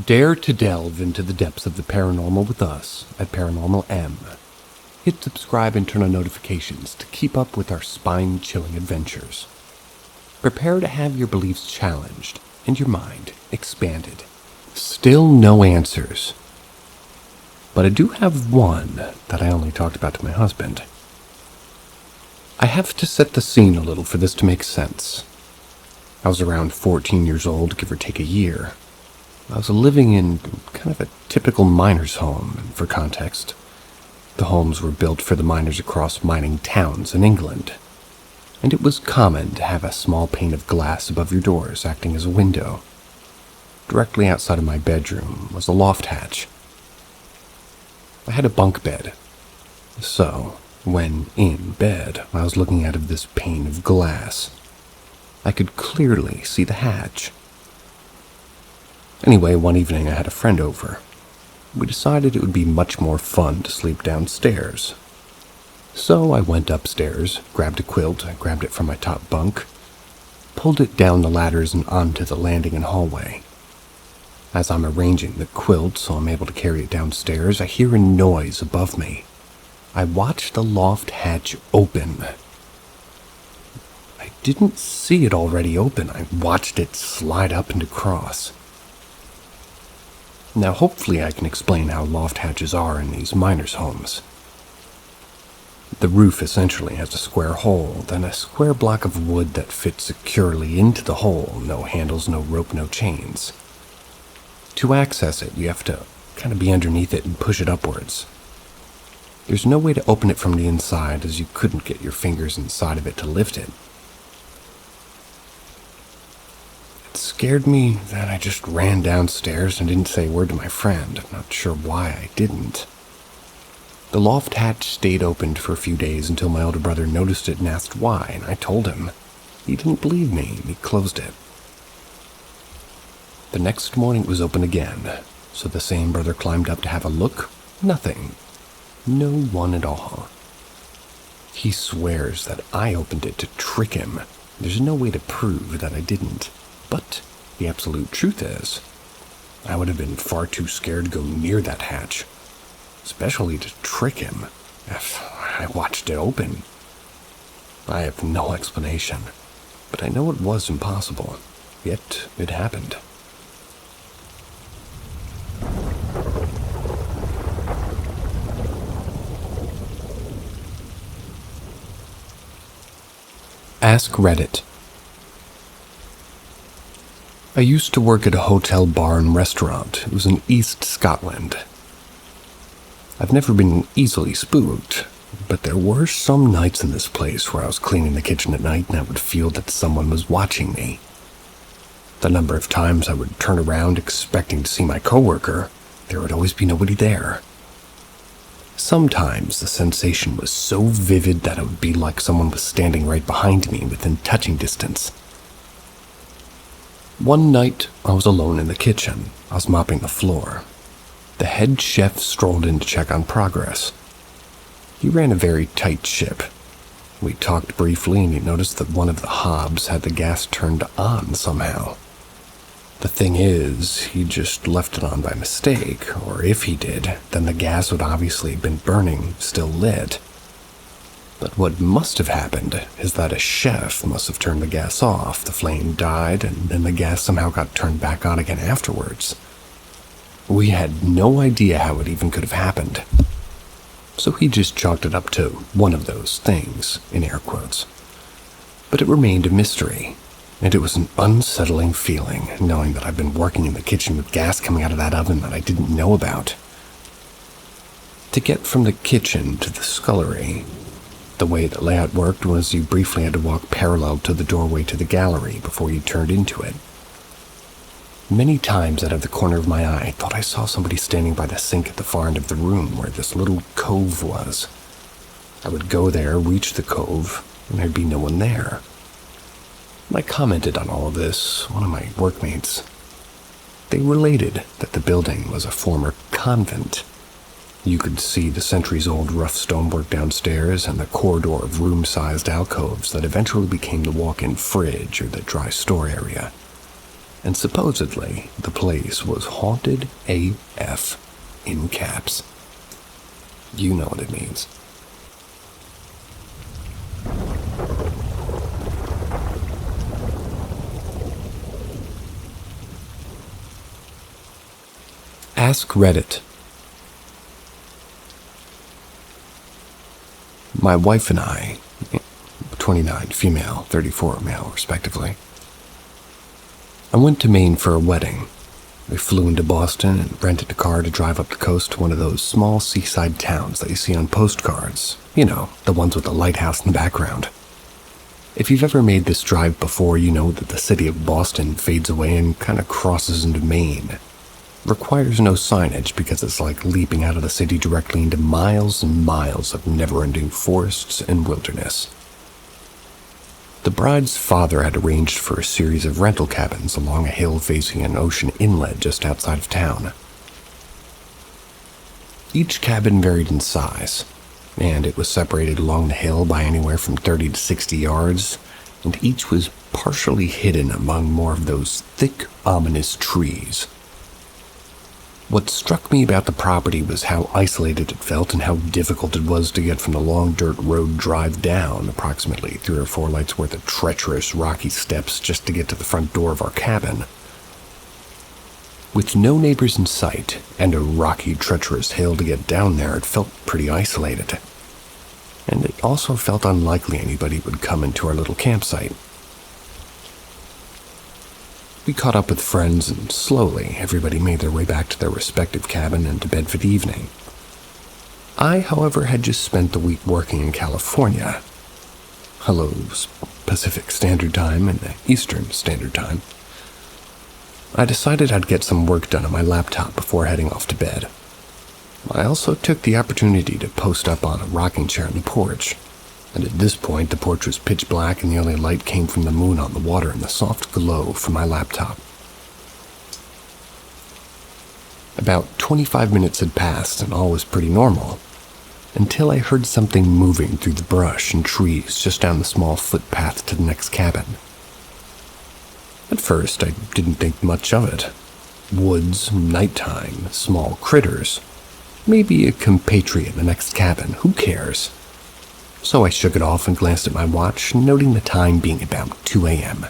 Dare to delve into the depths of the paranormal with us at Paranormal M. Hit subscribe and turn on notifications to keep up with our spine-chilling adventures. Prepare to have your beliefs challenged and your mind expanded. Still no answers. But I do have one that I only talked about to my husband. I have to set the scene a little for this to make sense. I was around 14 years old, give or take a year. I was living in kind of a typical miner's home, and for context, the homes were built for the miners across mining towns in England, and it was common to have a small pane of glass above your doors acting as a window. Directly outside of my bedroom was a loft hatch. I had a bunk bed, so when in bed I was looking out of this pane of glass. I could clearly see the hatch. Anyway, one evening I had a friend over. We decided it would be much more fun to sleep downstairs. So I went upstairs, grabbed a quilt, grabbed it from my top bunk, pulled it down the ladders and onto the landing and hallway. As I'm arranging the quilt so I'm able to carry it downstairs, I hear a noise above me. I watch the loft hatch open. I didn't see it already open. I watched it slide up and across. Now, hopefully I can explain how loft hatches are in these miners' homes. The roof essentially has a square hole, then a square block of wood that fits securely into the hole. No handles, no rope, no chains. To access it, you have to kind of be underneath it and push it upwards. There's no way to open it from the inside, as you couldn't get your fingers inside of it to lift it. It scared me that I just ran downstairs and didn't say a word to my friend. I'm not sure why I didn't. The loft hatch stayed opened for a few days until my older brother noticed it and asked why, and I told him. He didn't believe me, and he closed it. The next morning it was open again, so the same brother climbed up to have a look. Nothing. No one at all. He swears that I opened it to trick him. There's no way to prove that I didn't. But the absolute truth is, I would have been far too scared to go near that hatch, especially to trick him if I watched it open. I have no explanation, but I know it was impossible, yet it happened. AskReddit. I used to work at a hotel bar and restaurant. It was in East Scotland. I've never been easily spooked, but there were some nights in this place where I was cleaning the kitchen at night and I would feel that someone was watching me. The number of times I would turn around expecting to see my coworker, there would always be nobody there. Sometimes the sensation was so vivid that it would be like someone was standing right behind me within touching distance. One night, I was alone in the kitchen. I was mopping the floor. The head chef strolled in to check on progress. He ran a very tight ship. We talked briefly and he noticed that one of the hobs had the gas turned on somehow. The thing is, he just left it on by mistake, or if he did, then the gas would obviously have been burning, still lit. But what must have happened is that a chef must have turned the gas off, the flame died, and then the gas somehow got turned back on again afterwards. We had no idea how it even could have happened. So he just chalked it up to one of those things, in air quotes. But it remained a mystery, and it was an unsettling feeling, knowing that I've been working in the kitchen with gas coming out of that oven that I didn't know about. To get from the kitchen to the scullery, the way the layout worked was you briefly had to walk parallel to the doorway to the gallery before you turned into it. Many times out of the corner of my eye, I thought I saw somebody standing by the sink at the far end of the room where this little cove was. I would go there, reach the cove, and there'd be no one there. When I commented on all of this, one of my workmates, they related that the building was a former convent. You could see the centuries-old rough stonework downstairs and the corridor of room-sized alcoves that eventually became the walk-in fridge or the dry store area. and supposedly the place was haunted AF in caps. You know what it means. AskReddit. My wife and I, 29 female, 34 male respectively, I went to Maine for a wedding. We flew into Boston and rented a car to drive up the coast to one of those small seaside towns that you see on postcards. You know, the ones with the lighthouse in the background. If you've ever made this drive before, you know that the city of Boston fades away and kind of crosses into Maine. Requires no signage because it's like leaping out of the city directly into miles and miles of never-ending forests and wilderness. The bride's father had arranged for a series of rental cabins along a hill facing an ocean inlet just outside of town. Each cabin varied in size, and it was separated along the hill by anywhere from 30 to 60 yards, and each was partially hidden among more of those thick, ominous trees. What struck me about the property was how isolated it felt and how difficult it was to get from the long dirt road drive down, approximately 3 or 4 lights worth of treacherous, rocky steps just to get to the front door of our cabin. With no neighbors in sight and a rocky, treacherous hill to get down there, it felt pretty isolated. And it also felt unlikely anybody would come into our little campsite. We caught up with friends, and slowly everybody made their way back to their respective cabin and to bed for the evening. I, however, had just spent the week working in California. Hello, Pacific Standard Time and Eastern Standard Time. I decided I'd get some work done on my laptop before heading off to bed. I also took the opportunity to post up on a rocking chair on the porch. And at this point, the porch was pitch black and the only light came from the moon on the water and the soft glow from my laptop. About 25 minutes had passed and all was pretty normal, until I heard something moving through the brush and trees just down the small footpath to the next cabin. At first, I didn't think much of it. Woods, nighttime, small critters. Maybe a compatriot in the next cabin, who cares? So I shook it off and glanced at my watch, noting the time being about 2 a.m.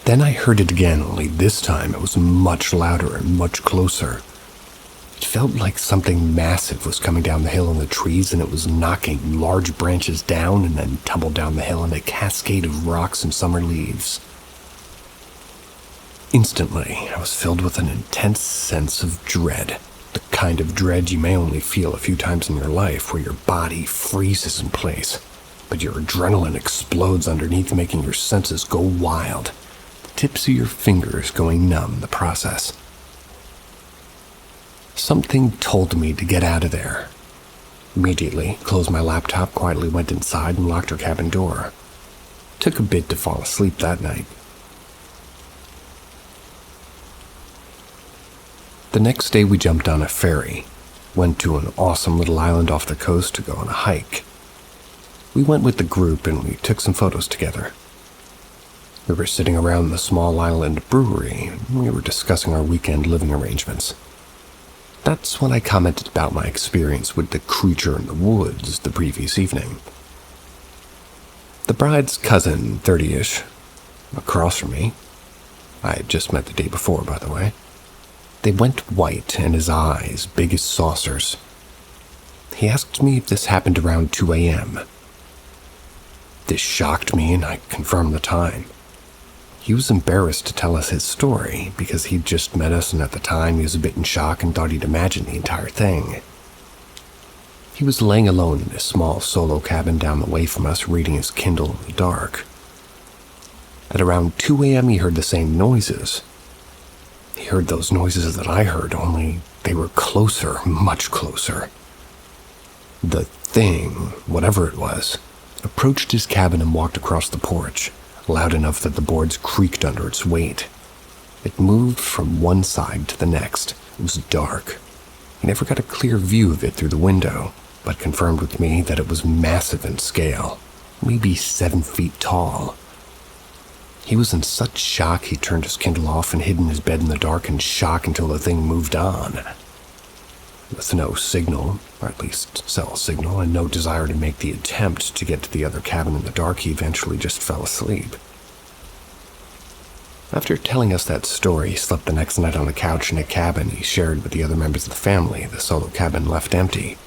Then I heard it again, only this time it was much louder and much closer. It felt like something massive was coming down the hill in the trees, and it was knocking large branches down and then tumbled down the hill in a cascade of rocks and summer leaves. Instantly, I was filled with an intense sense of dread. The kind of dread you may only feel a few times in your life, where your body freezes in place, but your adrenaline explodes underneath, making your senses go wild, the tips of your fingers going numb in the process. Something told me to get out of there. Immediately, closed my laptop, quietly went inside and locked our cabin door. Took a bit to fall asleep that night. The next day we jumped on a ferry, went to an awesome little island off the coast to go on a hike. We went with the group and we took some photos together. We were sitting around the small island brewery and we were discussing our weekend living arrangements. That's when I commented about my experience with the creature in the woods the previous evening. The bride's cousin, 30-ish, across from me, I had just met the day before, by the way. They went white and his eyes big as saucers. He asked me if this happened around 2 a.m. This shocked me and I confirmed the time. He was embarrassed to tell us his story because he'd just met us and at the time he was a bit in shock and thought he'd imagined the entire thing. He was laying alone in his small solo cabin down the way from us reading his Kindle in the dark. At around 2 a.m. he heard the same noises. He heard those noises that I heard, only they were closer, much closer. The thing, whatever it was, approached his cabin and walked across the porch, loud enough that the boards creaked under its weight. It moved from one side to the next. It was dark. He never got a clear view of it through the window, but confirmed with me that it was massive in scale, maybe 7 feet tall. He was in such shock he turned his Kindle off and hid in his bed in the dark in shock until the thing moved on. With no signal, or at least cell signal, and no desire to make the attempt to get to the other cabin in the dark, he eventually just fell asleep. After telling us that story, he slept the next night on the couch in a cabin he shared with the other members of the family, the solo cabin left empty.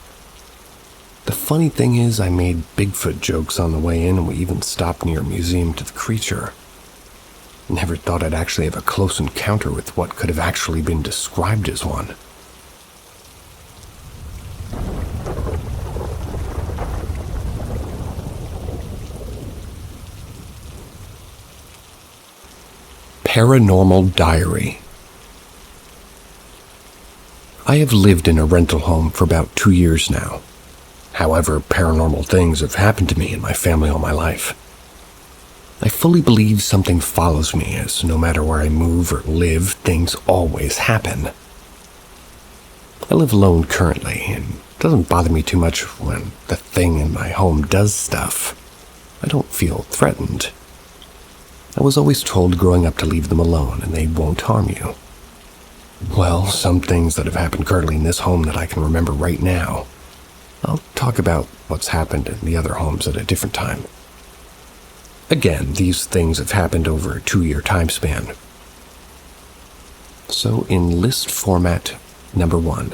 The funny thing is, I made Bigfoot jokes on the way in, and we even stopped near a museum to the creature. Never thought I'd actually have a close encounter with what could have actually been described as one. Paranormal Diary. I have lived in a rental home for about 2 years now. However, paranormal things have happened to me and my family all my life. I fully believe something follows me, as no matter where I move or live, things always happen. I live alone currently, and it doesn't bother me too much when the thing in my home does stuff. I don't feel threatened. I was always told growing up to leave them alone and they won't harm you. Well, some things that have happened currently in this home that I can remember right now. I'll talk about what's happened in the other homes at a different time. Again, these things have happened over a 2-year time span. So in list format, number 1.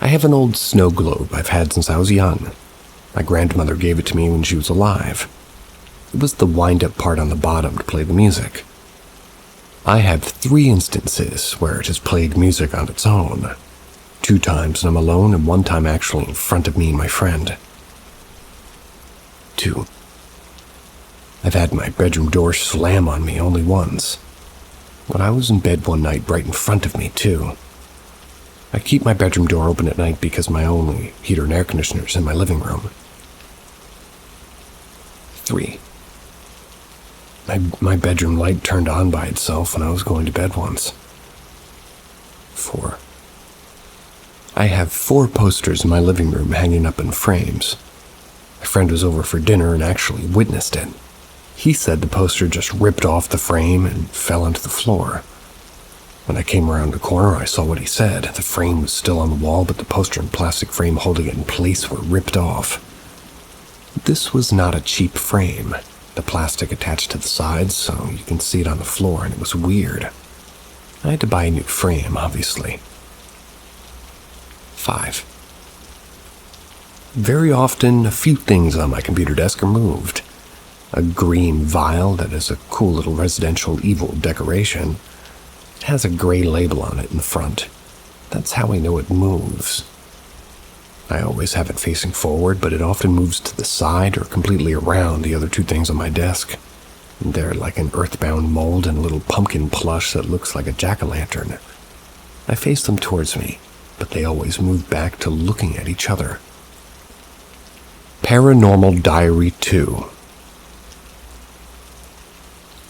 I have an old snow globe I've had since I was young. My grandmother gave it to me when she was alive. It was the wind-up part on the bottom to play the music. I have 3 instances where it has played music on its own. 2 times when I'm alone and 1 time actually in front of me and my friend. 2. I've had my bedroom door slam on me only once. When I was in bed one night right in front of me, too. I keep my bedroom door open at night because my only heater and air conditioner is in my living room. 3. My bedroom light turned on by itself when I was going to bed once. 4. I have 4 posters in my living room hanging up in frames. My friend was over for dinner and actually witnessed it. He said the poster just ripped off the frame and fell onto the floor. When I came around the corner, I saw what he said. The frame was still on the wall, but the poster and plastic frame holding it in place were ripped off. This was not a cheap frame. The plastic attached to the sides, so you can see it on the floor, and it was weird. I had to buy a new frame, obviously. 5. Very often, a few things on my computer desk are moved. A green vial that is a cool little residential evil decoration. It has a gray label on it in the front. That's how I know it moves. I always have it facing forward, but it often moves to the side or completely around the other 2 things on my desk. They're like an earthbound mold and a little pumpkin plush that looks like a jack-o'-lantern. I face them towards me, but they always move back to looking at each other. Paranormal Diary 2.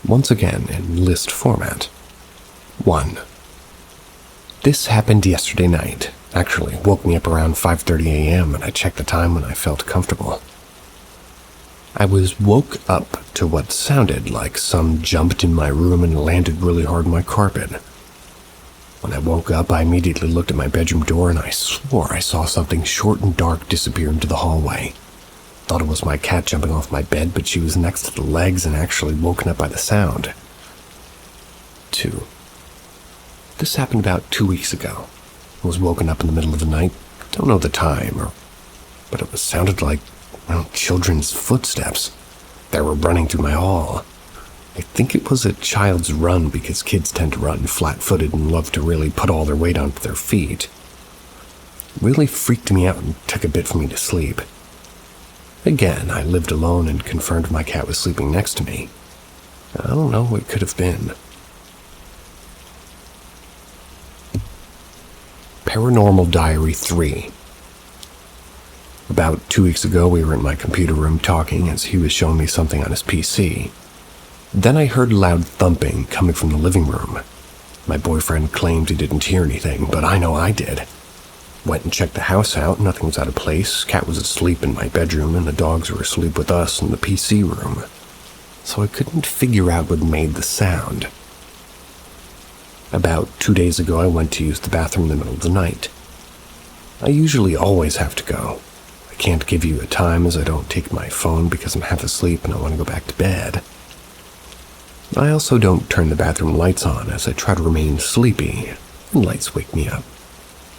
Once again, in list format. 1. This happened yesterday night. Actually, woke me up around 5:30 a.m. and I checked the time when I felt comfortable. I was woke up to what sounded like some jumped in my room and landed really hard on my carpet. When I woke up, I immediately looked at my bedroom door and I swore I saw something short and dark disappear into the hallway. Thought it was my cat jumping off my bed, but she was next to the legs and actually woken up by the sound. 2. This happened about 2 weeks ago. I was woken up in the middle of the night, don't know the time, but it sounded like, children's footsteps. They were running through my hall. I think it was a child's run because kids tend to run flat-footed and love to really put all their weight onto their feet. It really freaked me out and took a bit for me to sleep. Again, I lived alone and confirmed my cat was sleeping next to me. I don't know what it could have been. Paranormal Diary 3. About 2 weeks ago, we were in my computer room talking as he was showing me something on his PC. Then I heard loud thumping coming from the living room. My boyfriend claimed he didn't hear anything, but I know I did. Went and checked the house out, nothing was out of place. Cat was asleep in my bedroom and the dogs were asleep with us in the PC room. so I couldn't figure out what made the sound. About 2 days ago, I went to use the bathroom in the middle of the night. I usually always have to go. I can't give you a time as I don't take my phone because I'm half asleep and I want to go back to bed. I also don't turn the bathroom lights on as I try to remain sleepy, and lights wake me up.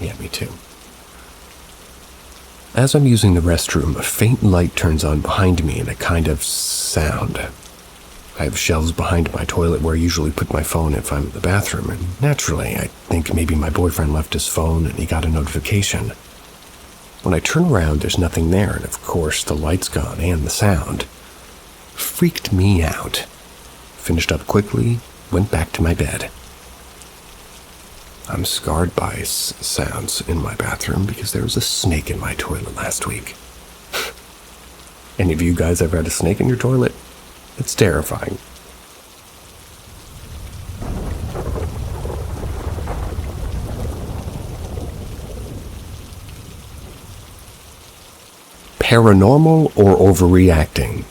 Yeah, me too. As I'm using the restroom, a faint light turns on behind me and a kind of sound. I have shelves behind my toilet where I usually put my phone if I'm in the bathroom, and naturally, I think maybe my boyfriend left his phone and he got a notification. When I turn around, there's nothing there, and of course, the light's gone and the sound. Freaked me out. Finished up quickly, went back to my bed. I'm scarred by sounds in my bathroom because there was a snake in my toilet last week. Any of you guys ever had a snake in your toilet? It's terrifying. Paranormal or overreacting?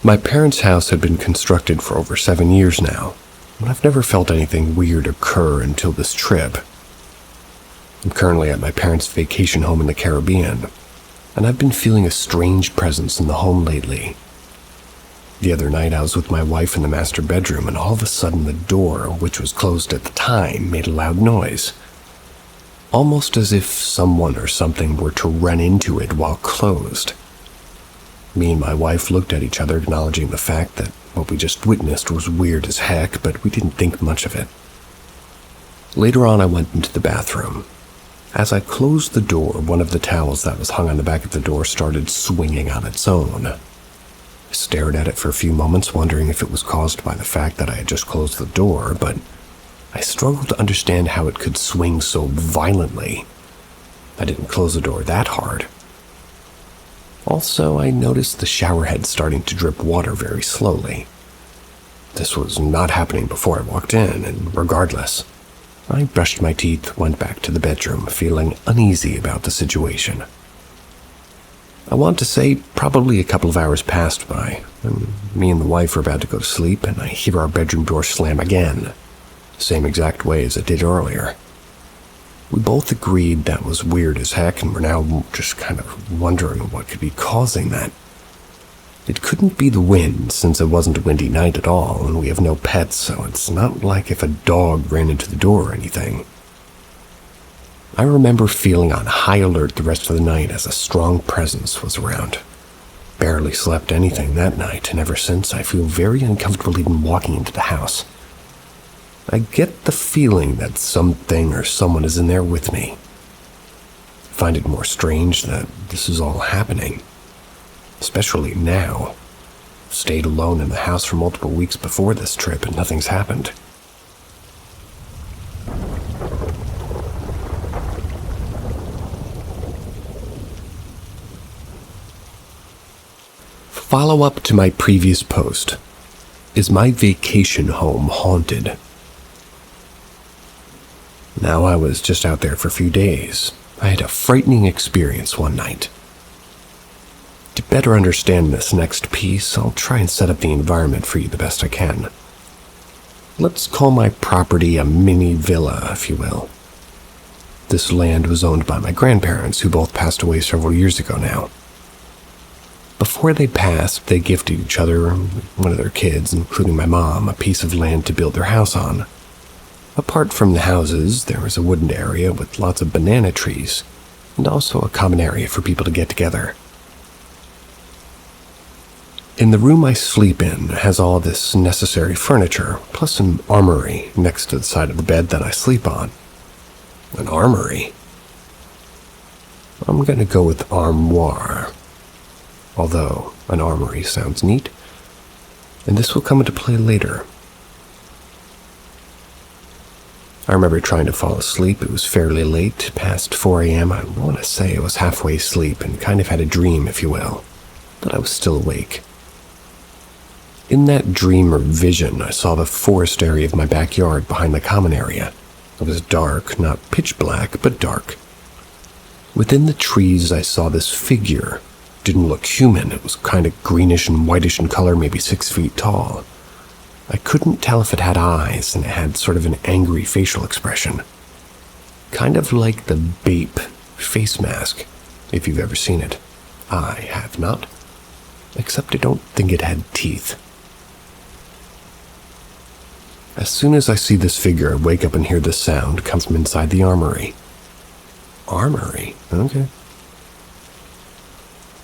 My parents' house had been constructed for over 7 years now, but I've never felt anything weird occur until this trip. I'm currently at my parents' vacation home in the Caribbean, and I've been feeling a strange presence in the home lately. The other night I was with my wife in the master bedroom, and all of a sudden the door, which was closed at the time, made a loud noise. Almost as if someone or something were to run into it while closed. Me and my wife looked at each other, acknowledging the fact that what we just witnessed was weird as heck, but we didn't think much of it. Later on, I went into the bathroom. As I closed the door, one of the towels that was hung on the back of the door started swinging on its own. I stared at it for a few moments, wondering if it was caused by the fact that I had just closed the door, but I struggled to understand how it could swing so violently. I didn't close the door that hard. Also, I noticed the shower head starting to drip water very slowly. This was not happening before I walked in, and regardless, I brushed my teeth, went back to the bedroom, feeling uneasy about the situation. I want to say probably a couple of hours passed by, and me and the wife were about to go to sleep, and I hear our bedroom door slam again, same exact way as it did earlier. We both agreed that was weird as heck, and we're now just kind of wondering what could be causing that. It couldn't be the wind, since it wasn't a windy night at all, and we have no pets, so it's not like if a dog ran into the door or anything. I remember feeling on high alert the rest of the night as a strong presence was around. Barely slept anything that night, and ever since I feel very uncomfortable even walking into the house. I get the feeling that something or someone is in there with me. I find it more strange that this is all happening, especially now. I've stayed alone in the house for multiple weeks before this trip and nothing's happened. Follow-up to my previous post. Is my vacation home haunted? Now, I was just out there for a few days. I had a frightening experience one night. To better understand this next piece, I'll try and set up the environment for you the best I can. Let's call my property a mini villa, if you will. This land was owned by my grandparents, who both passed away several years ago now. Before they passed, they gifted each other, one of their kids, including my mom, a piece of land to build their house on. Apart from the houses, there was a wooded area with lots of banana trees, and also a common area for people to get together. In the room I sleep in has all this necessary furniture, plus an armory next to the side of the bed that I sleep on. An armory? I'm gonna go with armoire. Although, an armory sounds neat, and this will come into play later. I remember trying to fall asleep. It was fairly late, past 4 a.m. I want to say I was halfway asleep and kind of had a dream, if you will, but I was still awake. In that dream or vision, I saw the forest area of my backyard behind the common area. It was dark, not pitch black, but dark. Within the trees, I saw this figure, didn't look human. It was kind of greenish and whitish in color, maybe 6 feet tall. I couldn't tell if it had eyes, and it had sort of an angry facial expression. Kind of like the Bape face mask, if you've ever seen it. I have not. Except I don't think it had teeth. As soon as I see this figure, I wake up and hear this sound come from inside the armory. Armory? Okay.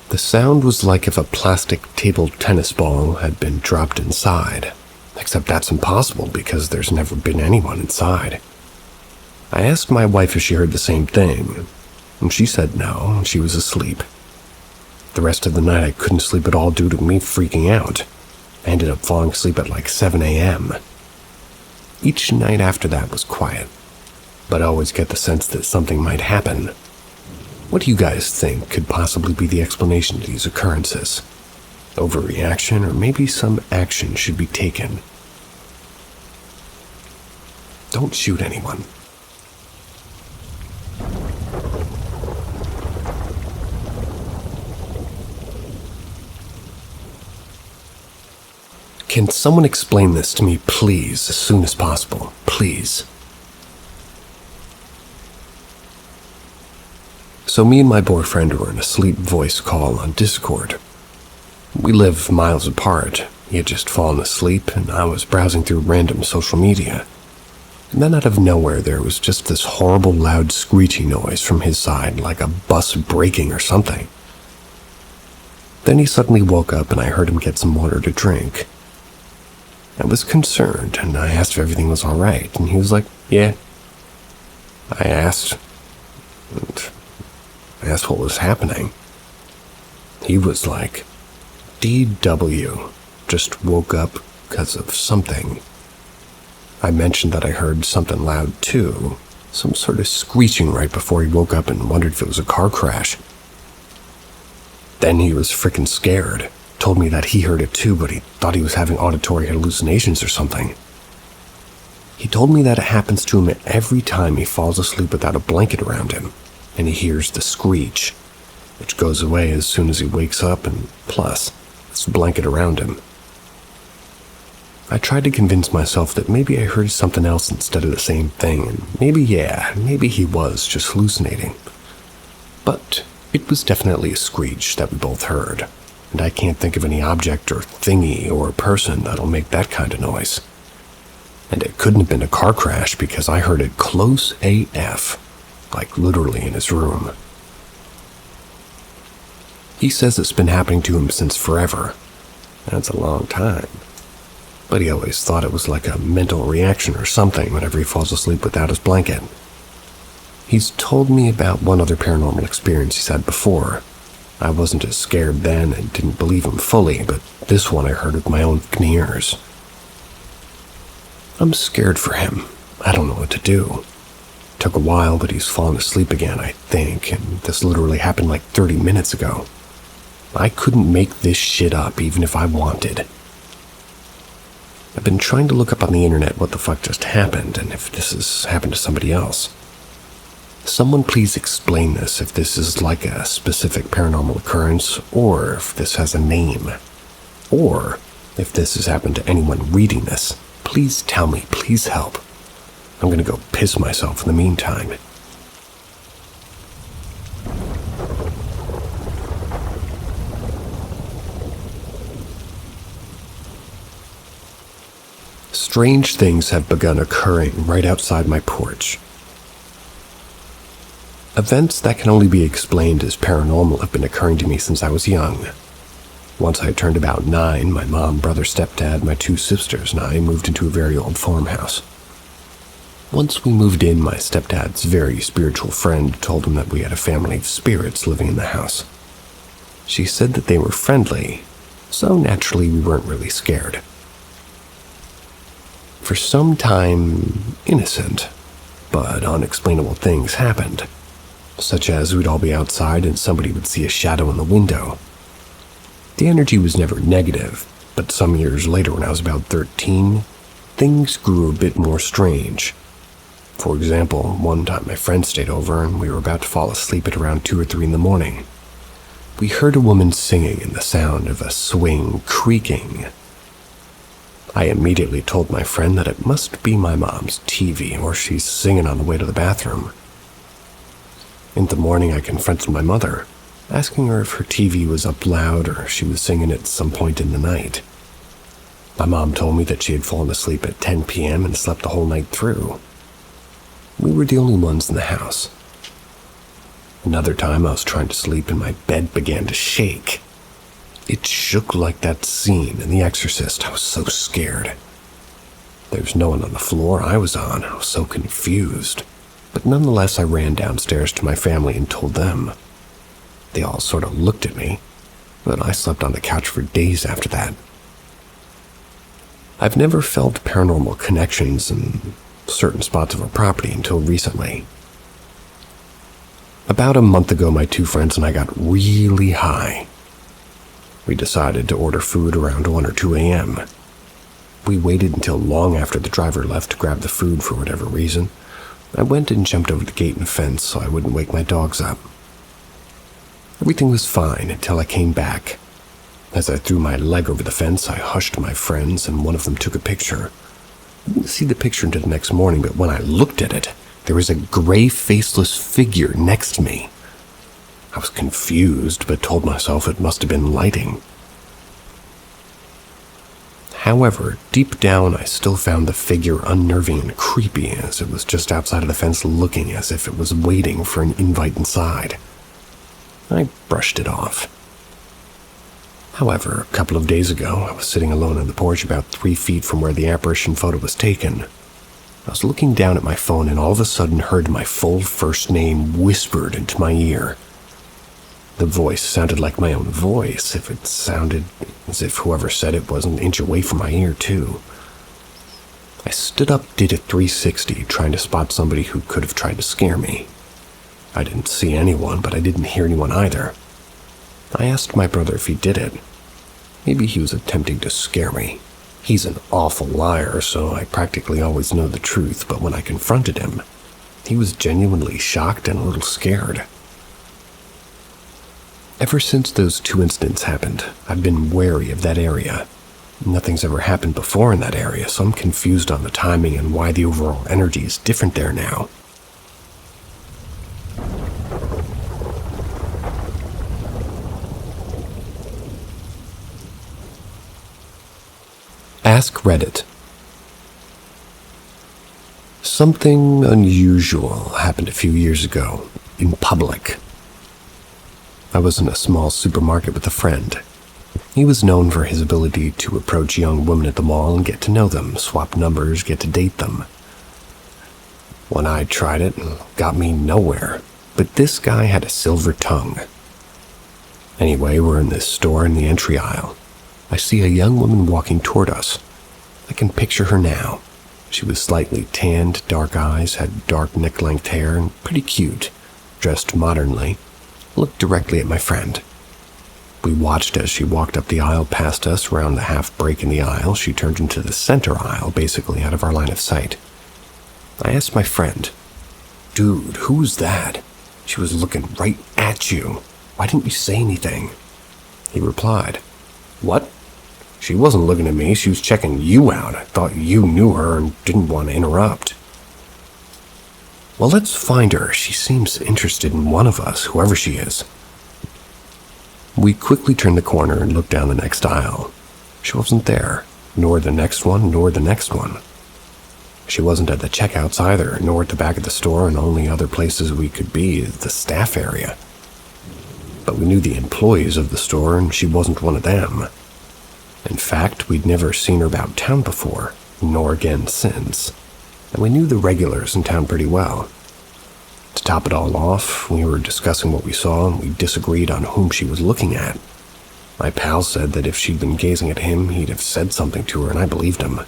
The sound was like if a plastic table tennis ball had been dropped inside. Except that's impossible because there's never been anyone inside. I asked my wife if she heard the same thing, and she said no, she was asleep. The rest of the night I couldn't sleep at all due to me freaking out. I ended up falling asleep at like 7 a.m. Each night after that was quiet, but I always get the sense that something might happen. What do you guys think could possibly be the explanation to these occurrences? Overreaction, or maybe some action should be taken? Don't shoot anyone. Can someone explain this to me, please, as soon as possible? Please. So me and my boyfriend were in a sleep voice call on Discord. We live miles apart. He had just fallen asleep, and I was browsing through random social media. And then out of nowhere, there was just this horrible loud screeching noise from his side, like a bus braking or something. Then he suddenly woke up, and I heard him get some water to drink. I was concerned, and I asked if everything was all right, and he was like, yeah. I asked what was happening. He was like, DW, just woke up because of something. I mentioned that I heard something loud too, some sort of screeching right before he woke up and wondered if it was a car crash. Then he was freaking scared. Told me that he heard it too, but he thought he was having auditory hallucinations or something. He told me that it happens to him every time he falls asleep without a blanket around him, and he hears the screech, which goes away as soon as he wakes up, and plus, it's a blanket around him. I tried to convince myself that maybe I heard something else instead of the same thing, and maybe he was just hallucinating. But it was definitely a screech that we both heard. And I can't think of any object or thingy or person that'll make that kind of noise. And it couldn't have been a car crash because I heard it close AF, like literally in his room. He says it's been happening to him since forever. That's a long time. But he always thought it was like a mental reaction or something whenever he falls asleep without his blanket. He's told me about one other paranormal experience he's had before. I wasn't as scared then and didn't believe him fully, but this one I heard with my own ears. I'm scared for him. I don't know what to do. Took a while, but he's fallen asleep again, I think, and this literally happened like 30 minutes ago. I couldn't make this shit up even if I wanted. I've been trying to look up on the internet what the fuck just happened and if this has happened to somebody else. Someone please explain this, if this is like a specific paranormal occurrence, or if this has a name, or if this has happened to anyone reading this. Please tell me, please help. I'm gonna go piss myself in the meantime. Strange things have begun occurring right outside my porch. Events that can only be explained as paranormal have been occurring to me since I was young. Once I turned about 9, my mom, brother, stepdad, my 2 sisters, and I moved into a very old farmhouse. Once we moved in, my stepdad's very spiritual friend told him that we had a family of spirits living in the house. She said that they were friendly, so naturally we weren't really scared. For some time, innocent, but unexplainable things happened. Such as we'd all be outside and somebody would see a shadow in the window. The energy was never negative, but some years later when I was about 13, things grew a bit more strange. For example, one time my friend stayed over and we were about to fall asleep at around 2 or 3 in the morning. we heard a woman singing and the sound of a swing creaking. I immediately told my friend that it must be my mom's TV or she's singing on the way to the bathroom. In the morning, I confronted my mother, asking her if her TV was up loud or she was singing at some point in the night. My mom told me that she had fallen asleep at 10 p.m. and slept the whole night through. We were the only ones in the house. Another time, I was trying to sleep and my bed began to shake. It shook like that scene in The Exorcist. I was so scared. There was no one on the floor I was on. I was so confused. But nonetheless, I ran downstairs to my family and told them. They all sort of looked at me, but I slept on the couch for days after that. I've never felt paranormal connections in certain spots of our property until recently. About a month ago, my two friends and I got really high. We decided to order food around 1 or 2 a.m. We waited until long after the driver left to grab the food for whatever reason. I went and jumped over the gate and fence so I wouldn't wake my dogs up. Everything was fine until I came back. As I threw my leg over the fence, I hushed my friends and one of them took a picture. I didn't see the picture until the next morning, but when I looked at it, there was a gray, faceless figure next to me. I was confused, but told myself it must have been lighting. However, deep down, I still found the figure unnerving and creepy as it was just outside of the fence looking as if it was waiting for an invite inside. I brushed it off. However, a couple of days ago, I was sitting alone on the porch about 3 feet from where the apparition photo was taken. I was looking down at my phone and all of a sudden heard my full first name whispered into my ear. The voice sounded like my own voice, if it sounded as if whoever said it was an inch away from my ear, too. I stood up, did a 360, trying to spot somebody who could have tried to scare me. I didn't see anyone, but I didn't hear anyone either. I asked my brother if he did it. Maybe he was attempting to scare me. He's an awful liar, so I practically always know the truth, but when I confronted him, he was genuinely shocked and a little scared. Ever since those 2 incidents happened, I've been wary of that area. Nothing's ever happened before in that area, so I'm confused on the timing and why the overall energy is different there now. AskReddit. Something unusual happened a few years ago, in public. I was in a small supermarket with a friend. He was known for his ability to approach young women at the mall and get to know them, swap numbers, get to date them. When I tried it, it got me nowhere, but this guy had a silver tongue. Anyway, we're in this store in the entry aisle. I see a young woman walking toward us. I can picture her now. She was slightly tanned, dark eyes, had dark neck-length hair, and pretty cute, dressed modernly. Looked directly at my friend. We watched as she walked up the aisle past us. Around the half break in the aisle, she turned into the center aisle, basically out of our line of sight. I asked my friend, "Dude, who's that? She was looking right at you. Why didn't you say anything?" He replied, "What? She wasn't looking at me, she was checking you out. I thought you knew her and didn't want to interrupt." "Well, let's find her. She seems interested in one of us, whoever she is." We quickly turned the corner and looked down the next aisle. She wasn't there, nor the next one, nor the next one. She wasn't at the checkouts either, nor at the back of the store, and only other places we could be is the staff area. But we knew the employees of the store, and she wasn't one of them. In fact, we'd never seen her about town before, nor again since. And we knew the regulars in town pretty well. To top it all off, we were discussing what we saw and we disagreed on whom she was looking at. My pal said that if she'd been gazing at him, he'd have said something to her, and I believed him.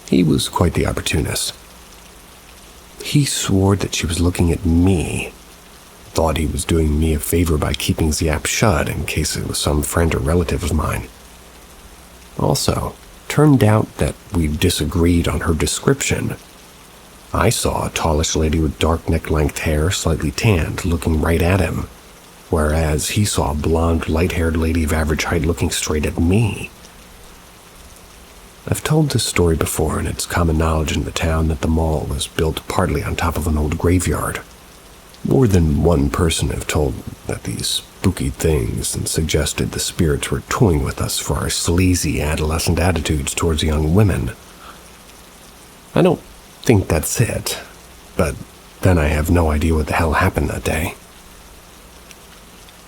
He was quite the opportunist. He swore that she was looking at me. Thought he was doing me a favor by keeping the app shut in case it was some friend or relative of mine. Also, turned out that we disagreed on her description. I saw a tallish lady with dark neck-length hair, slightly tanned, looking right at him. whereas he saw a blonde, light-haired lady of average height looking straight at me. I've told this story before, and it's common knowledge in the town that the mall was built partly on top of an old graveyard. More than one person have told that these spooky things and suggested the spirits were toying with us for our sleazy adolescent attitudes towards young women. I don't think that's it, but then I have no idea what the hell happened that day.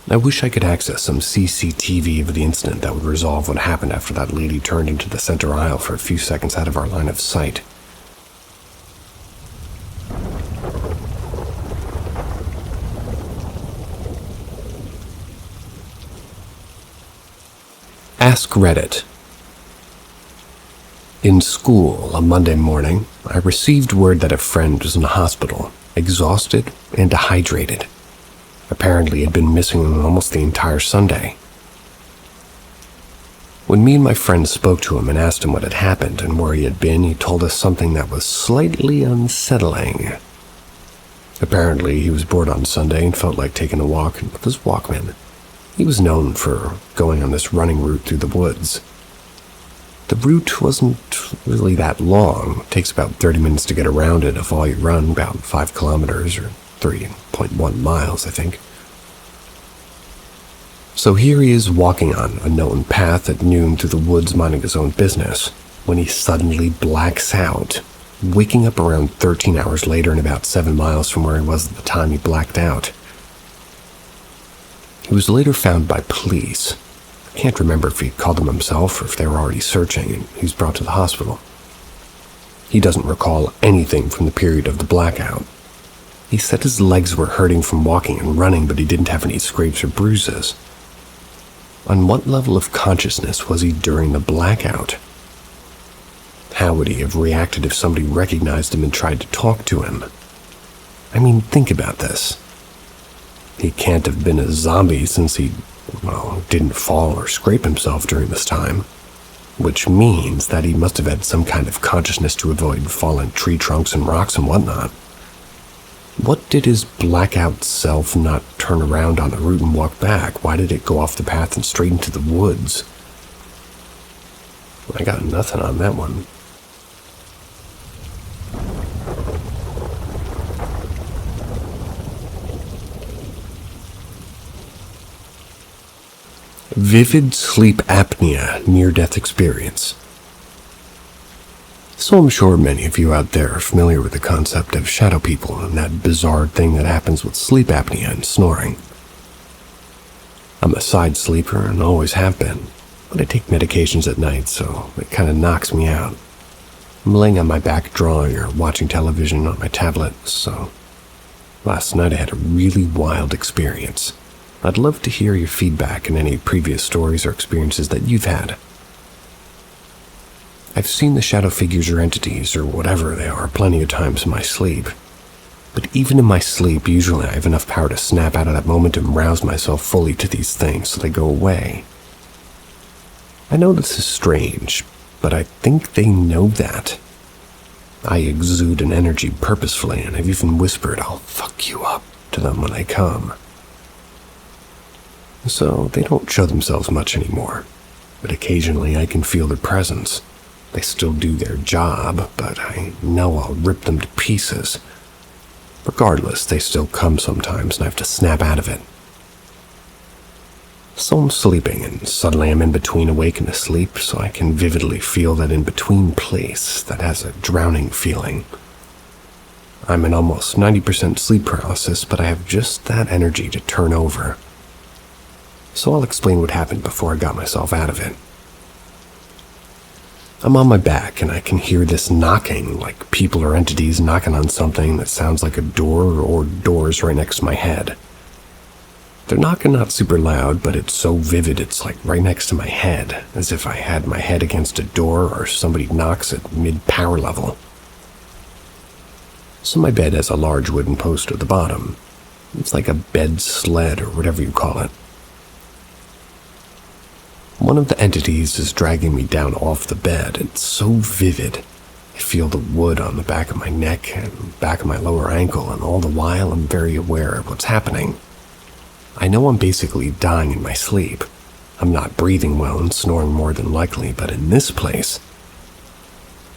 I wish I could access some CCTV of the incident that would resolve what happened after that lady turned into the center aisle for a few seconds out of our line of sight. AskReddit. In school, a Monday morning, I received word that a friend was in the hospital, exhausted and dehydrated. Apparently, had been missing almost the entire Sunday. When me and my friend spoke to him and asked him what had happened and where he had been, he told us something that was slightly unsettling. Apparently, he was bored on Sunday and felt like taking a walk with his Walkman. He was known for going on this running route through the woods. The route wasn't really that long. It takes about 30 minutes to get around it if all you run, about 5 kilometers or 3.1 miles, I think. So here he is walking on a known path at noon through the woods minding his own business, when he suddenly blacks out, waking up around 13 hours later and about 7 miles from where he was at the time he blacked out. He was later found by police. I can't remember if he called them himself or if they were already searching, and he was brought to the hospital. He doesn't recall anything from the period of the blackout. He said his legs were hurting from walking and running, but he didn't have any scrapes or bruises. On what level of consciousness was he during the blackout? How would he have reacted if somebody recognized him and tried to talk to him? I mean, think about this. He can't have been a zombie since he, didn't fall or scrape himself during this time, which means that he must have had some kind of consciousness to avoid fallen tree trunks and rocks and whatnot. What did his blackout self not turn around on the route and walk back? Why did it go off the path and straight into the woods? I got nothing on that one. Vivid sleep apnea near-death experience. So I'm sure many of you out there are familiar with the concept of shadow people and that bizarre thing that happens with sleep apnea and snoring. I'm a side sleeper and always have been, but I take medications at night, so it kind of knocks me out. I'm laying on my back drawing or watching television on my tablet, so last night I had a really wild experience. I'd love to hear your feedback and any previous stories or experiences that you've had. I've seen the shadow figures or entities or whatever they are plenty of times in my sleep. But even in my sleep, usually I have enough power to snap out of that moment and rouse myself fully to these things so they go away. I know this is strange, but I think they know that. I exude an energy purposefully, and I've even whispered, "I'll fuck you up," to them when they come. So they don't show themselves much anymore, but occasionally I can feel their presence. They still do their job, but I know I'll rip them to pieces. Regardless, they still come sometimes and I have to snap out of it. So I'm sleeping and suddenly I'm in between awake and asleep, so I can vividly feel that in-between place that has a drowning feeling. I'm in almost 90% sleep paralysis, but I have just that energy to turn over. So I'll explain what happened before I got myself out of it. I'm on my back and I can hear this knocking, like people or entities knocking on something that sounds like a door or doors right next to my head. They're knocking not super loud, but it's so vivid it's like right next to my head, as if I had my head against a door or somebody knocks at mid-power level. So my bed has a large wooden post at the bottom. It's like a bed sled or whatever you call it. One of the entities is dragging me down off the bed. It's so vivid. I feel the wood on the back of my neck and back of my lower ankle, and all the while I'm very aware of what's happening. I know I'm basically dying in my sleep. I'm not breathing well and snoring more than likely, but in this place,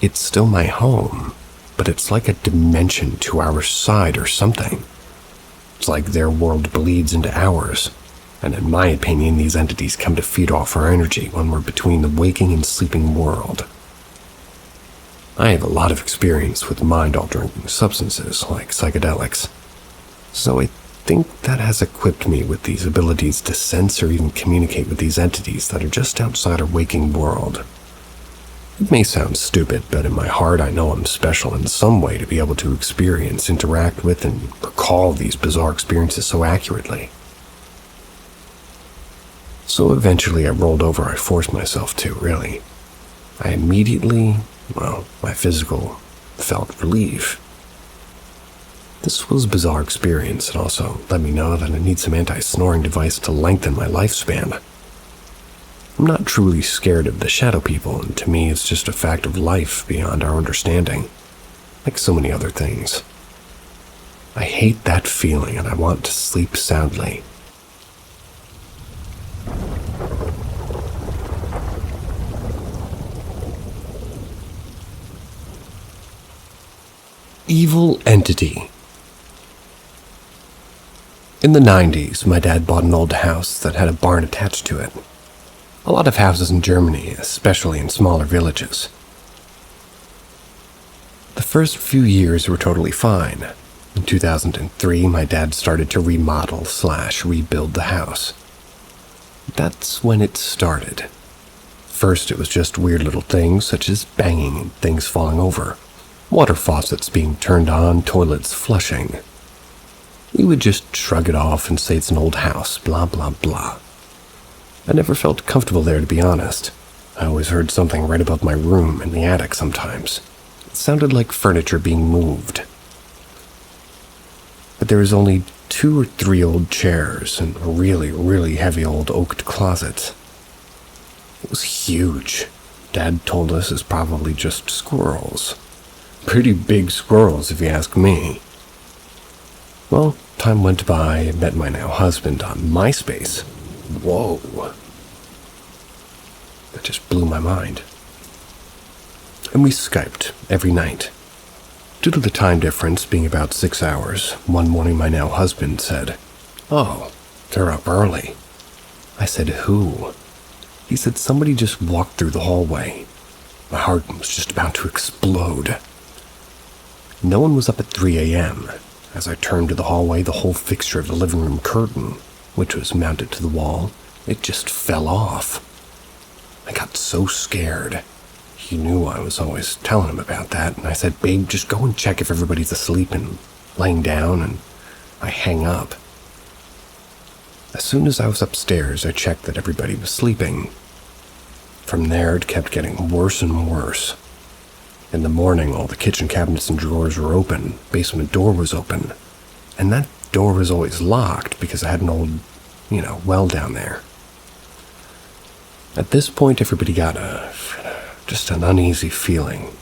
it's still my home, but it's like a dimension to our side or something. It's like their world bleeds into ours, and in my opinion, these entities come to feed off our energy when we're between the waking and sleeping world. I have a lot of experience with mind-altering substances like psychedelics, so I think that has equipped me with these abilities to sense or even communicate with these entities that are just outside our waking world. It may sound stupid, but in my heart I know I'm special in some way to be able to experience, interact with, and recall these bizarre experiences so accurately. So eventually I rolled over. I forced myself to, really. I immediately, my physical, felt relief. This was a bizarre experience and also let me know that I need some anti-snoring device to lengthen my lifespan. I'm not truly scared of the shadow people, and to me it's just a fact of life beyond our understanding, like so many other things. I hate that feeling and I want to sleep soundly. Evil entity. In the 90s, my dad bought an old house that had a barn attached to it. A lot of houses in Germany, especially in smaller villages. The first few years were totally fine. In 2003, my dad started to remodel/rebuild the house. That's when it started. First, it was just weird little things such as banging and things falling over, water faucets being turned on, toilets flushing. We would just shrug it off and say it's an old house, blah blah blah. I never felt comfortable there, to be honest. I always heard something right above my room in the attic sometimes. It sounded like furniture being moved. But there was only 2 or 3 old chairs and a really, really heavy old oaked closet. It was huge. Dad told us it's probably just squirrels. Pretty big squirrels, if you ask me. Well, time went by. I met my now husband on MySpace. Whoa. That just blew my mind. And we Skyped every night. Due to the time difference being about 6 hours, one morning my now husband said, "Oh, they're up early." I said, "Who?" He said, "Somebody just walked through the hallway." My heart was just about to explode. No one was up at 3 a.m. As I turned to the hallway, the whole fixture of the living room curtain, which was mounted to the wall, it just fell off. I got so scared. He knew I was always telling him about that, and I said, "Babe, just go and check if everybody's asleep and laying down," and I hang up. As soon as I was upstairs, I checked that everybody was sleeping. From there, it kept getting worse and worse. In the morning, all the kitchen cabinets and drawers were open, basement door was open, and that door was always locked because I had an old, well down there. At this point, everybody got just an uneasy feeling.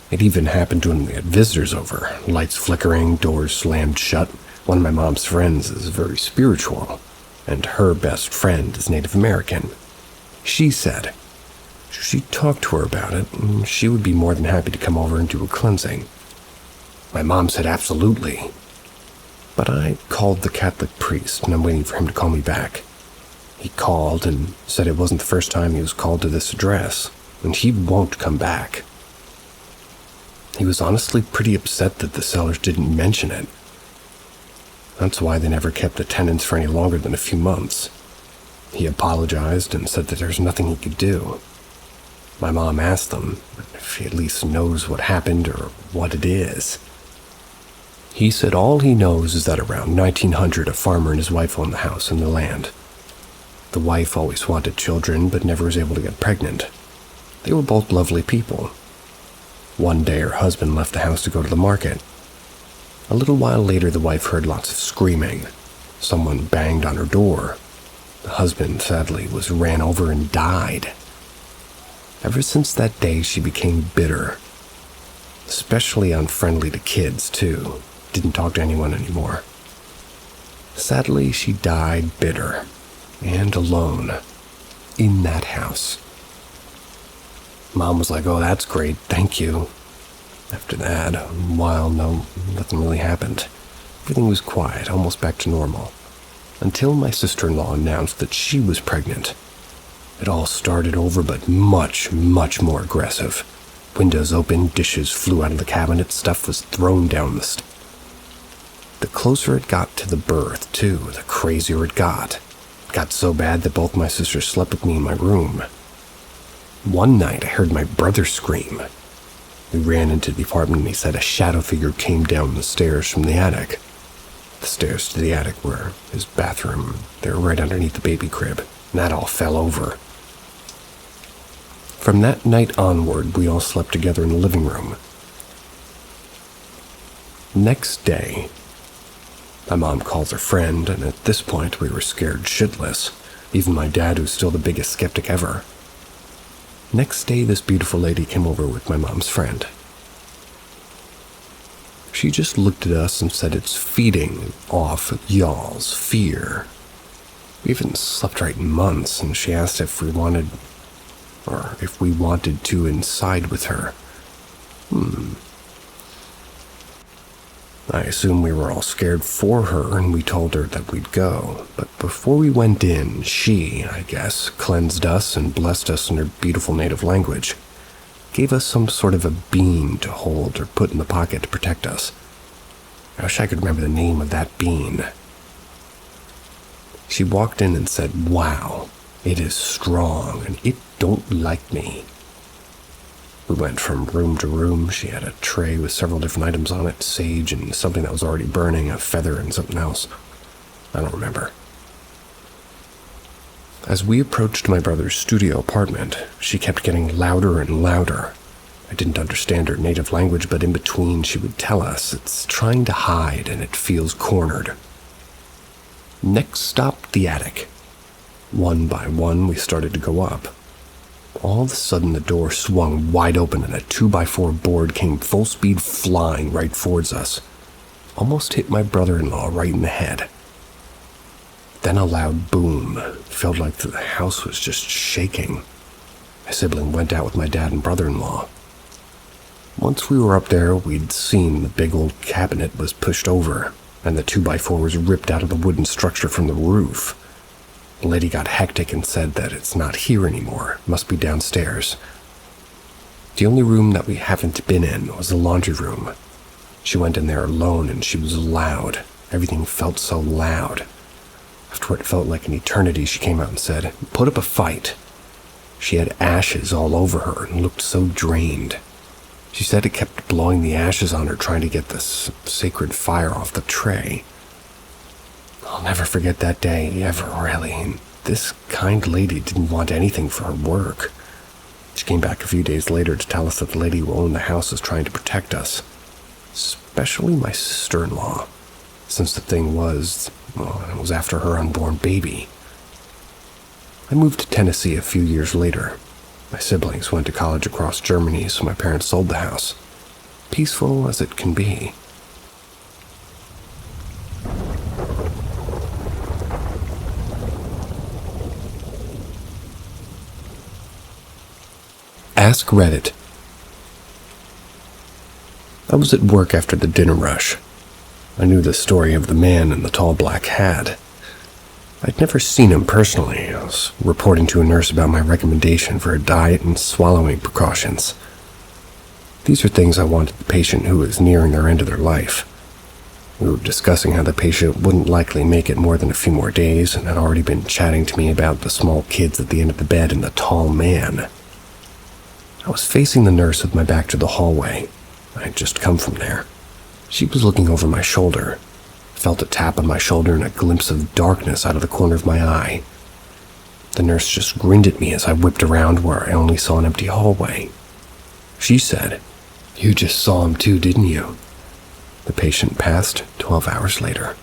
It even happened when we had visitors over, lights flickering, doors slammed shut. One of my mom's friends is very spiritual, and her best friend is Native American. She said she talked to her about it, and she would be more than happy to come over and do a cleansing. My mom said absolutely. But I called the Catholic priest, and I'm waiting for him to call me back. He called and said it wasn't the first time he was called to this address, and he won't come back. He was honestly pretty upset that the sellers didn't mention it. That's why they never kept the tenants for any longer than a few months. He apologized and said that there's nothing he could do. My mom asked him if he at least knows what happened or what it is. He said all he knows is that around 1900 a farmer and his wife owned the house and the land. The wife always wanted children but never was able to get pregnant. They were both lovely people. One day her husband left the house to go to the market. A little while later the wife heard lots of screaming. Someone banged on her door. The husband, sadly, was ran over and died. Ever since that day, she became bitter. Especially unfriendly to kids, too. Didn't talk to anyone anymore. Sadly, she died bitter and alone in that house. Mom was like, "Oh, that's great, thank you." After that, a while, nothing really happened. Everything was quiet, almost back to normal, until my sister-in-law announced that she was pregnant. It all started over, but much, much more aggressive. Windows open, dishes flew out of the cabinet, stuff was thrown down the stairs. The closer it got to the birth, too, the crazier it got. It got so bad that both my sisters slept with me in my room. One night, I heard my brother scream. We ran into the apartment and he said a shadow figure came down the stairs from the attic. The stairs to the attic were his bathroom. They were right underneath the baby crib, and that all fell over. From that night onward, we all slept together in the living room. Next day, my mom called her friend, and at this point we were scared shitless. Even my dad, who's still the biggest skeptic ever. Next day, this beautiful lady came over with my mom's friend. She just looked at us and said it's feeding off y'all's fear. We haven't slept right in months, and she asked if we wanted to inside with her. I assume we were all scared for her, and we told her that we'd go. But before we went in, she, I guess, cleansed us and blessed us in her beautiful native language. Gave us some sort of a bean to hold or put in the pocket to protect us. I wish I could remember the name of that bean. She walked in and said, "Wow, it is strong, and it don't like me." We went from room to room. She had a tray with several different items on it, sage and something that was already burning, a feather and something else. I don't remember. As we approached my brother's studio apartment, she kept getting louder and louder. I didn't understand her native language, but in between she would tell us it's trying to hide and it feels cornered. Next stop, the attic. One by one, we started to go up. All of a sudden, the door swung wide open and a 2x4 board came full speed flying right towards us. Almost hit my brother-in-law right in the head. Then a loud boom. It felt like the house was just shaking. My sibling went out with my dad and brother-in-law. Once we were up there, we'd seen the big old cabinet was pushed over, and the 2x4 was ripped out of the wooden structure from the roof. The lady got hectic and said that it's not here anymore, it must be downstairs. The only room that we haven't been in was the laundry room. She went in there alone and she was loud. Everything felt so loud. After what felt like an eternity, she came out and said, "Put up a fight." She had ashes all over her and looked so drained. She said it kept blowing the ashes on her, trying to get this sacred fire off the tray. I'll never forget that day, ever, really. This kind lady didn't want anything for her work. She came back a few days later to tell us that the lady who owned the house was trying to protect us, especially my sister-in-law, since the thing was, it was after her unborn baby. I moved to Tennessee a few years later. My siblings went to college across Germany, so my parents sold the house. Peaceful as it can be. AskReddit. I was at work after the dinner rush. I knew the story of the man in the tall black hat. I'd never seen him personally. I was reporting to a nurse about my recommendation for a diet and swallowing precautions. These are things I wanted the patient who was nearing their end of their life. We were discussing how the patient wouldn't likely make it more than a few more days and had already been chatting to me about the small kids at the end of the bed and the tall man. I was facing the nurse with my back to the hallway. I had just come from there. She was looking over my shoulder. I felt a tap on my shoulder and a glimpse of darkness out of the corner of my eye. The nurse just grinned at me as I whipped around where I only saw an empty hallway. She said, "You just saw him too, didn't you?" The patient passed 12 hours later.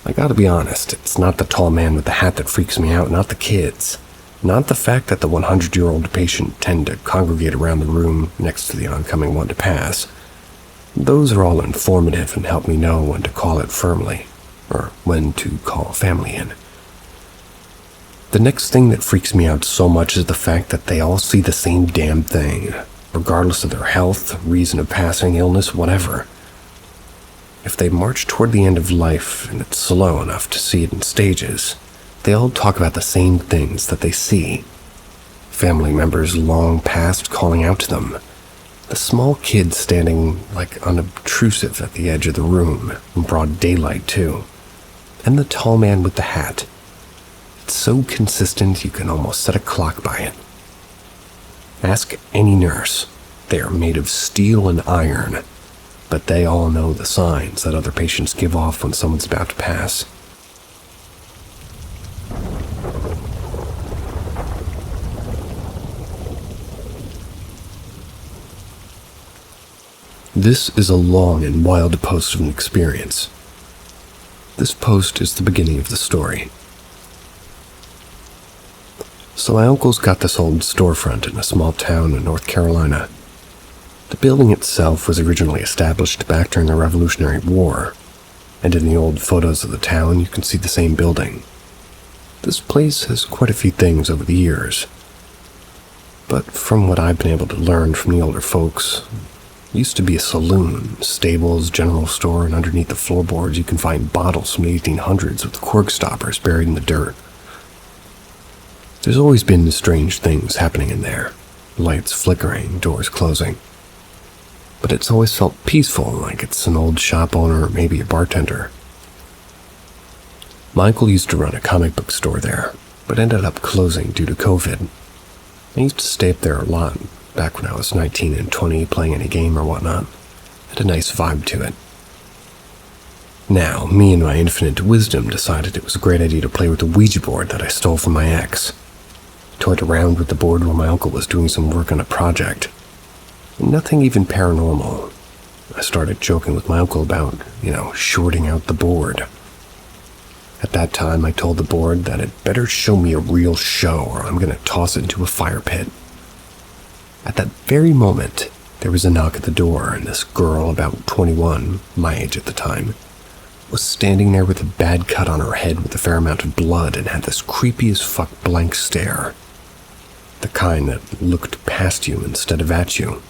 I gotta be honest, it's not the tall man with the hat that freaks me out, not the kids. Not the fact that the 100-year-old patient tend to congregate around the room next to the oncoming one to pass. Those are all informative and help me know when to call it firmly. or when to call family in. The next thing that freaks me out so much is the fact that they all see the same damn thing, regardless of their health, reason of passing, illness, whatever. If they march toward the end of life and it's slow enough to see it in stages, they all talk about the same things that they see. Family members long past calling out to them. The small kid standing unobtrusive at the edge of the room, in broad daylight too. And the tall man with the hat. It's so consistent you can almost set a clock by it. Ask any nurse. They are made of steel and iron, but they all know the signs that other patients give off when someone's about to pass. This is a long and wild post of an experience. This post is the beginning of the story. So my uncle's got this old storefront in a small town in North Carolina. The building itself was originally established back during the Revolutionary War, and in the old photos of the town you can see the same building. This place has quite a few things over the years, but from what I've been able to learn from the older folks, it used to be a saloon, stables, general store, and underneath the floorboards you can find bottles from the 1800s with cork stoppers buried in the dirt. There's always been strange things happening in there, lights flickering, doors closing. But it's always felt peaceful, like it's an old shop owner or maybe a bartender. My uncle used to run a comic book store there, but ended up closing due to COVID. I used to stay up there a lot, back when I was 19 and 20 playing any game or whatnot. Had a nice vibe to it. Now, me and my infinite wisdom decided it was a great idea to play with the Ouija board that I stole from my ex. Toyed around with the board while my uncle was doing some work on a project. Nothing even paranormal. I started joking with my uncle about, shorting out the board. At that time, I told the board that it better show me a real show or I'm going to toss it into a fire pit. At that very moment, there was a knock at the door, and this girl, about 21, my age at the time, was standing there with a bad cut on her head with a fair amount of blood and had this creepy as fuck blank stare. The kind that looked past you instead of at you.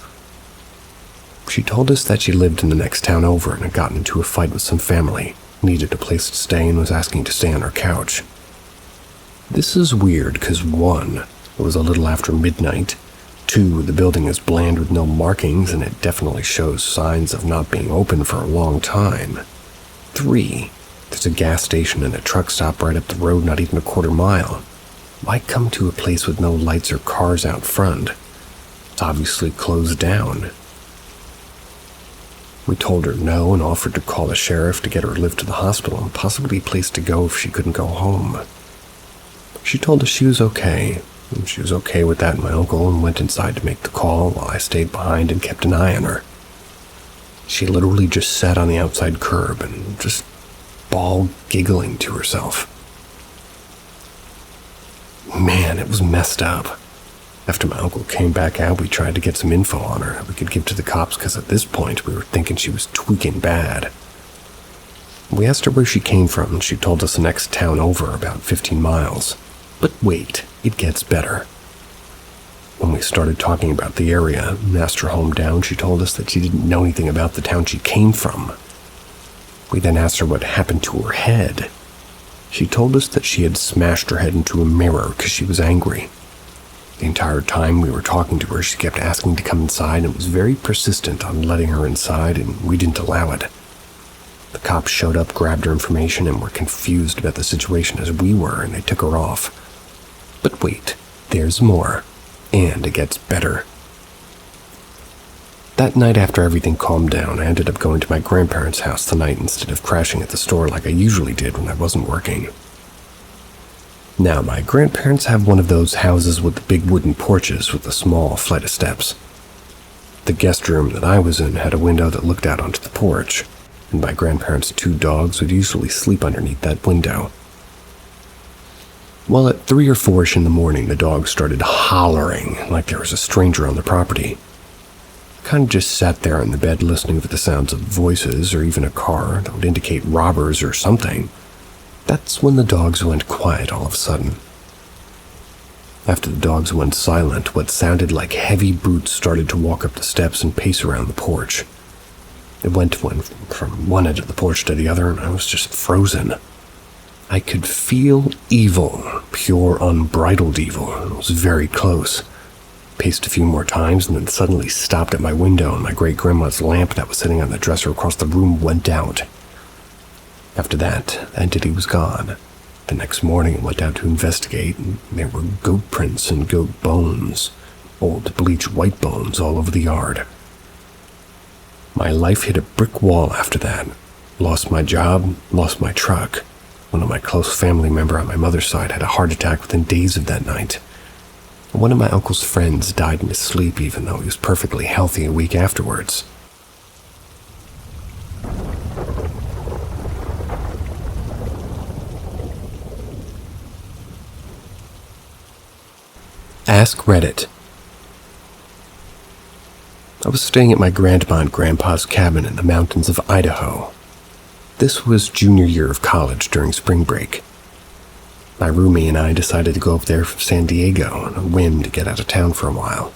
She told us that she lived in the next town over and had gotten into a fight with some family, needed a place to stay and was asking to stay on her couch. This is weird because 1, it was a little after midnight, 2, the building is bland with no markings and it definitely shows signs of not being open for a long time. 3, there's a gas station and a truck stop right up the road not even a quarter mile. Why come to a place with no lights or cars out front? It's obviously closed down. We told her no and offered to call the sheriff to get her lift to the hospital and possibly a place to go if she couldn't go home. She told us she was okay, and she was okay with that and my uncle, and went inside to make the call while I stayed behind and kept an eye on her. She literally just sat on the outside curb and just bawled, giggling to herself. Man, it was messed up. After my uncle came back out, we tried to get some info on her that we could give to the cops because at this point we were thinking she was tweaking bad. We asked her where she came from and she told us the next town over, about 15 miles. But wait, it gets better. When we started talking about the area and asked her hometown, she told us that she didn't know anything about the town she came from. We then asked her what happened to her head. She told us that she had smashed her head into a mirror because she was angry. The entire time we were talking to her, she kept asking to come inside and was very persistent on letting her inside, and we didn't allow it. The cops showed up, grabbed her information, and were confused about the situation as we were, and they took her off. But wait, there's more, and it gets better. That night after everything calmed down, I ended up going to my grandparents' house the night instead of crashing at the store like I usually did when I wasn't working. Now, my grandparents have one of those houses with the big wooden porches with a small flight of steps. The guest room that I was in had a window that looked out onto the porch, and my grandparents' 2 dogs would usually sleep underneath that window. Well, at 3 or 4ish in the morning, the dogs started hollering like there was a stranger on the property. kind of just sat there in the bed listening for the sounds of voices or even a car that would indicate robbers or something. That's when the dogs went quiet all of a sudden. After the dogs went silent, what sounded like heavy boots started to walk up the steps and pace around the porch. It went from one end of the porch to the other, and I was just frozen. I could feel evil, pure unbridled evil, and it was very close. Paced a few more times and then suddenly stopped at my window, and my great-grandma's lamp that was sitting on the dresser across the room went out. After that, the entity was gone. The next morning I went out to investigate, and there were goat prints and goat bones, old bleached white bones all over the yard. My life hit a brick wall after that. Lost my job, lost my truck. One of my close family members on my mother's side had a heart attack within days of that night. One of my uncle's friends died in his sleep even though he was perfectly healthy a week afterwards. AskReddit. I was staying at my grandma and grandpa's cabin in the mountains of Idaho. This was junior year of college during spring break. My roomie and I decided to go up there from San Diego on a whim to get out of town for a while.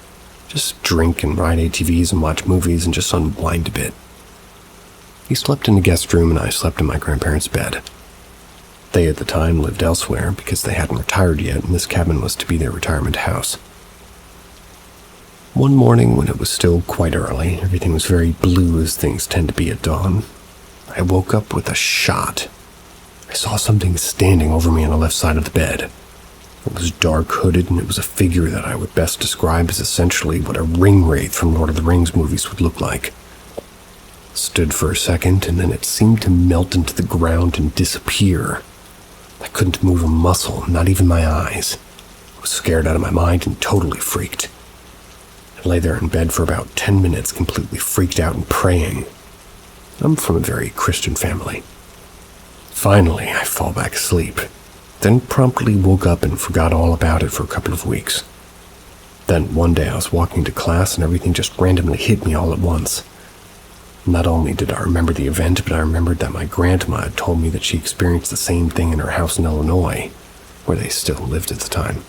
Just drink and ride ATVs and watch movies and just unwind a bit. He slept in the guest room and I slept in my grandparents' bed. They at the time lived elsewhere because they hadn't retired yet, and this cabin was to be their retirement house. One morning when it was still quite early, everything was very blue as things tend to be at dawn, I woke up with a shot. I saw something standing over me on the left side of the bed. It was dark hooded, and it was a figure that I would best describe as essentially what a ring wraith from Lord of the Rings movies would look like. Stood for a second, and then it seemed to melt into the ground and disappear. I couldn't move a muscle, not even my eyes. I was scared out of my mind and totally freaked. I lay there in bed for about 10 minutes, completely freaked out and praying. I'm from a very Christian family. Finally, I fall back asleep, then promptly woke up and forgot all about it for a couple of weeks. Then one day I was walking to class and everything just randomly hit me all at once. Not only did I remember the event, but I remembered that my grandma had told me that she experienced the same thing in her house in Illinois, where they still lived at the time.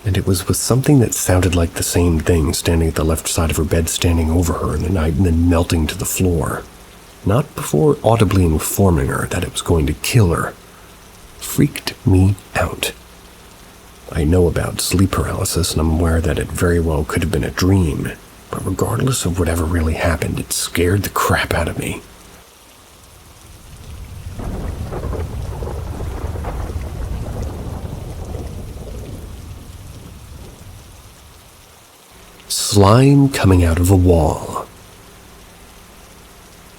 And it was with something that sounded like the same thing standing at the left side of her bed, standing over her in the night and then melting to the floor. Not before audibly informing her that it was going to kill her. Freaked me out. I know about sleep paralysis, and I'm aware that it very well could have been a dream, but regardless of whatever really happened, it scared the crap out of me. Slime coming out of a wall.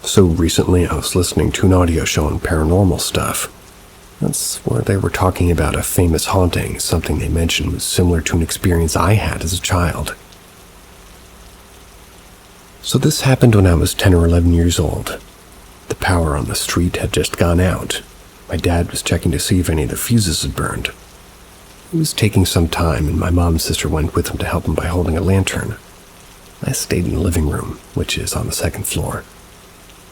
So recently I was listening to an audio show on paranormal stuff. That's where they were talking about a famous haunting. Something they mentioned was similar to an experience I had as a child. So this happened when I was 10 or 11 years old. The power on the street had just gone out. My dad was checking to see if any of the fuses had burned. It was taking some time, and my mom and sister went with him to help him by holding a lantern. I stayed in the living room, which is on the second floor.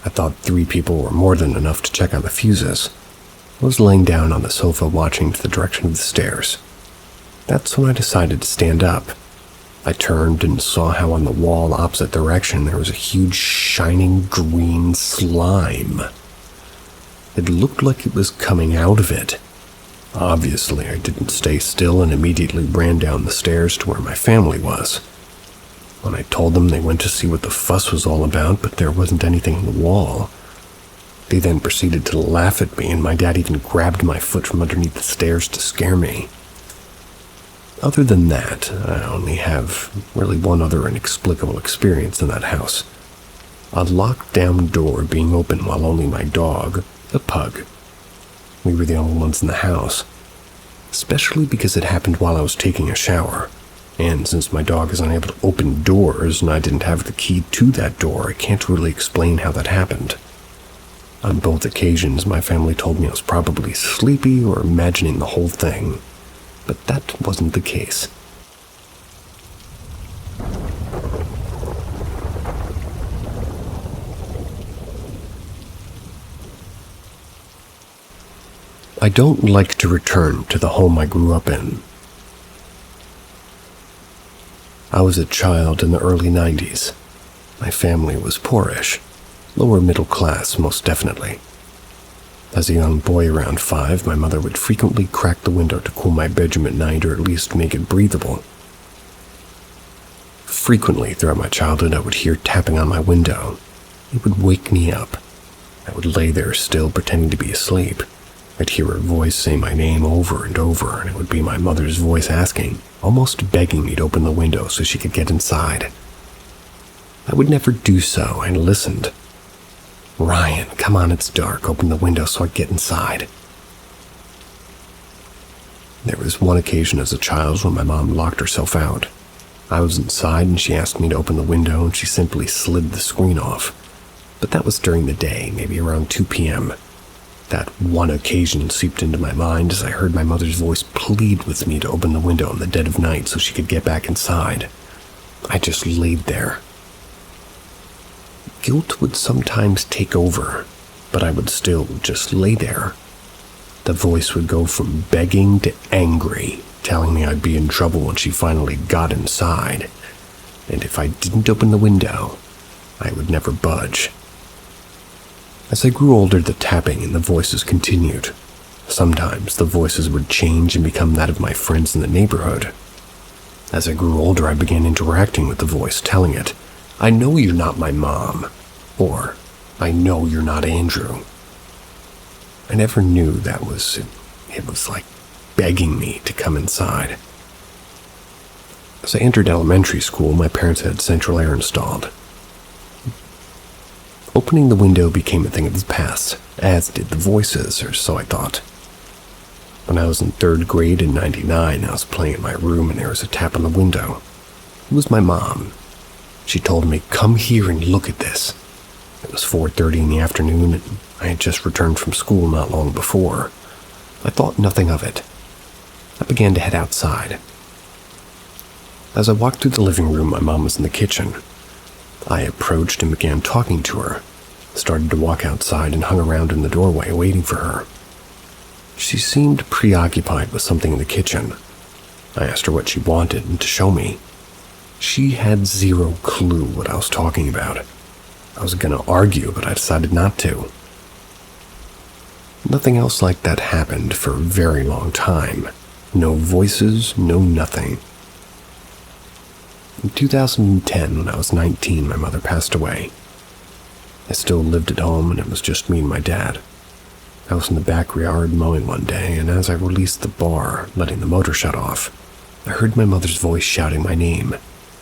I thought 3 people were more than enough to check on the fuses. I was laying down on the sofa watching to the direction of the stairs. That's when I decided to stand up. I turned and saw how on the wall opposite direction there was a huge shining green slime. It looked like it was coming out of it. Obviously, I didn't stay still and immediately ran down the stairs to where my family was. When I told them, they went to see what the fuss was all about, but there wasn't anything on the wall. They then proceeded to laugh at me, and my dad even grabbed my foot from underneath the stairs to scare me. Other than that, I only have really one other inexplicable experience in that house. A locked-down door being open while only my dog, a pug. We were the only ones in the house, especially because it happened while I was taking a shower. And since my dog is unable to open doors and I didn't have the key to that door, I can't really explain how that happened. On both occasions, my family told me I was probably sleepy or imagining the whole thing, but that wasn't the case. I don't like to return to the home I grew up in. I was a child in the early 90s. My family was poorish, lower middle class most definitely. As a young boy around 5, my mother would frequently crack the window to cool my bedroom at night or at least make it breathable. Frequently throughout my childhood, I would hear tapping on my window. It would wake me up. I would lay there still pretending to be asleep. I'd hear her voice say my name over and over, and it would be my mother's voice asking, almost begging me to open the window so she could get inside. I would never do so. I listened. "Ryan, come on, it's dark. Open the window so I get inside." There was one occasion as a child when my mom locked herself out. I was inside and she asked me to open the window and she simply slid the screen off. But that was during the day, maybe around 2 p.m. That one occasion seeped into my mind as I heard my mother's voice plead with me to open the window in the dead of night so she could get back inside. I just laid there. Guilt would sometimes take over, but I would still just lay there. The voice would go from begging to angry, telling me I'd be in trouble when she finally got inside, and if I didn't open the window, I would never budge. As I grew older, the tapping and the voices continued. Sometimes the voices would change and become that of my friends in the neighborhood. As I grew older, I began interacting with the voice, telling it, "I know you're not my mom," or "I know you're not Andrew." I never knew that it was like begging me to come inside. As I entered elementary school, my parents had central air installed. Opening the window became a thing of the past, as did the voices, or so I thought. When I was in 3rd grade in '99, I was playing in my room and there was a tap on the window. It was my mom. She told me, "Come here and look at this." It was 4:30 in the afternoon and I had just returned from school not long before. I thought nothing of it. I began to head outside. As I walked through the living room, my mom was in the kitchen. I approached and began talking to her, started to walk outside and hung around in the doorway waiting for her. She seemed preoccupied with something in the kitchen. I asked her what she wanted and to show me. She had zero clue what I was talking about. I was going to argue, but I decided not to. Nothing else like that happened for a very long time. No voices, no nothing. In 2010, when I was 19, my mother passed away. I still lived at home and it was just me and my dad. I was in the backyard mowing one day, and as I released the bar, letting the motor shut off, I heard my mother's voice shouting my name.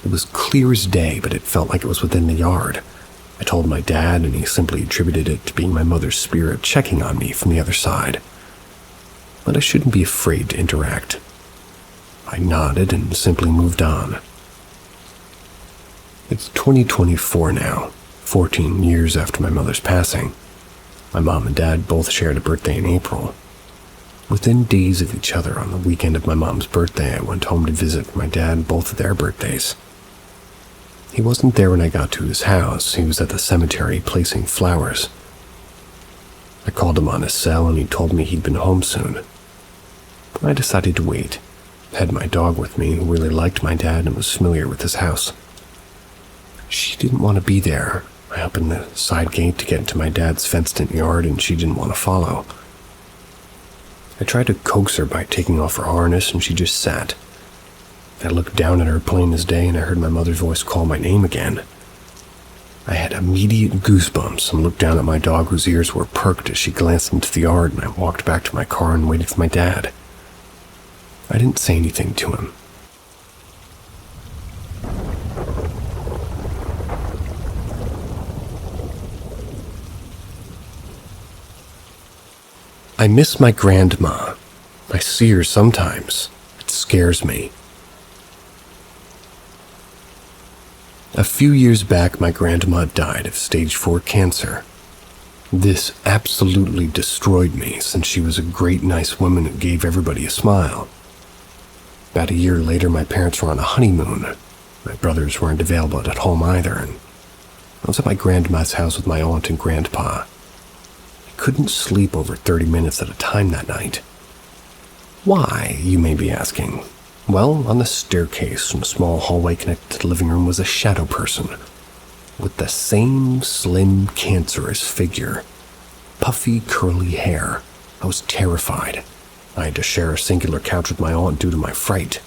It was clear as day, but it felt like it was within the yard. I told my dad, and he simply attributed it to being my mother's spirit checking on me from the other side. But I shouldn't be afraid to interact. I nodded and simply moved on. It's 2024 now, 14 years after my mother's passing. My mom and dad both shared a birthday in April. Within days of each other, on the weekend of my mom's birthday, I went home to visit my dad both of their birthdays. He wasn't there when I got to his house. He was at the cemetery placing flowers. I called him on his cell and he told me he'd been home soon. I decided to wait. I had my dog with me, who really liked my dad and was familiar with his house. She didn't want to be there. I opened the side gate to get into my dad's fenced-in yard and she didn't want to follow. I tried to coax her by taking off her harness and she just sat. I looked down at her plain as day and I heard my mother's voice call my name again. I had immediate goosebumps and looked down at my dog whose ears were perked as she glanced into the yard, and I walked back to my car and waited for my dad. I didn't say anything to him. I miss my grandma. I see her sometimes. It scares me. A few years back, my grandma died of stage 4 cancer. This absolutely destroyed me, since she was a great, nice woman who gave everybody a smile. About a year later, my parents were on a honeymoon. My brothers weren't available at home either, and I was at my grandma's house with my aunt and grandpa. I couldn't sleep over 30 minutes at a time that night. Why, you may be asking? Well, on the staircase from a small hallway connected to the living room was a shadow person with the same slim, cancerous figure. Puffy, curly hair. I was terrified. I had to share a singular couch with my aunt due to my fright.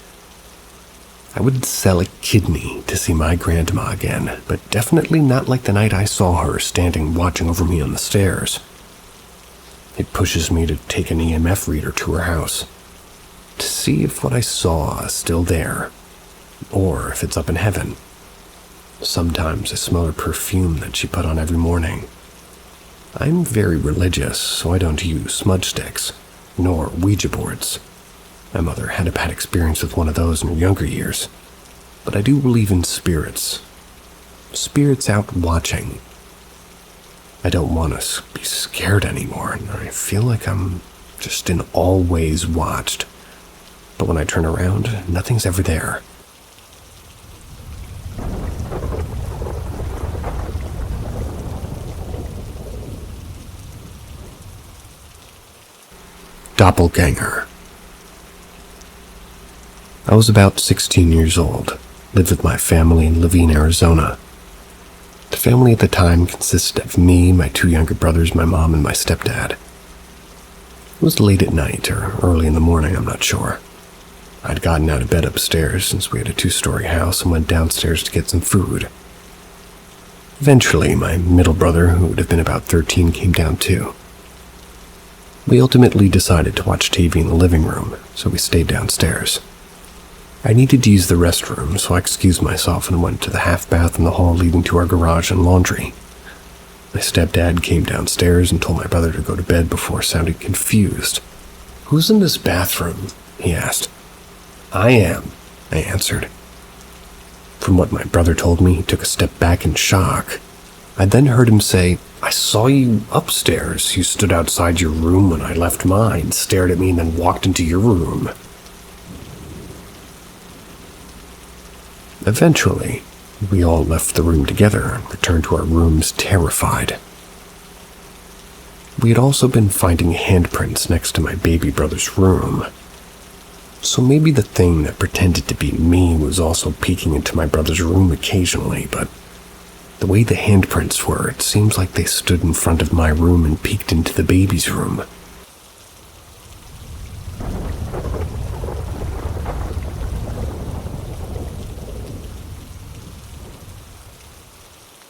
I would sell a kidney to see my grandma again, but definitely not like the night I saw her standing watching over me on the stairs. It pushes me to take an EMF reader to her house, to see if what I saw is still there, or if it's up in heaven. Sometimes I smell her perfume that she put on every morning. I'm very religious, so I don't use smudge sticks, nor Ouija boards. My mother had a bad experience with one of those in her younger years, but I do believe in spirits. Spirits out watching. I don't want to be scared anymore, and I feel like I'm just in all ways watched. But when I turn around, nothing's ever there. Doppelganger. I was about 16 years old, lived with my family in Levine, Arizona. The family at the time consisted of me, my two younger brothers, my mom, and my stepdad. It was late at night or early in the morning, I'm not sure. I'd gotten out of bed upstairs since we had a 2-story house and went downstairs to get some food. Eventually, my middle brother, who would have been about 13, came down too. We ultimately decided to watch TV in the living room, so we stayed downstairs. I needed to use the restroom, so I excused myself and went to the half bath in the hall leading to our garage and laundry. My stepdad came downstairs and told my brother to go to bed before sounding confused. "Who's in this bathroom?" he asked. "I am," I answered. From what my brother told me, he took a step back in shock. I then heard him say, "I saw you upstairs. You stood outside your room when I left mine, stared at me, and then walked into your room." Eventually, we all left the room together and returned to our rooms terrified. We had also been finding handprints next to my baby brother's room. So maybe the thing that pretended to be me was also peeking into my brother's room occasionally, but the way the handprints were, it seems like they stood in front of my room and peeked into the baby's room.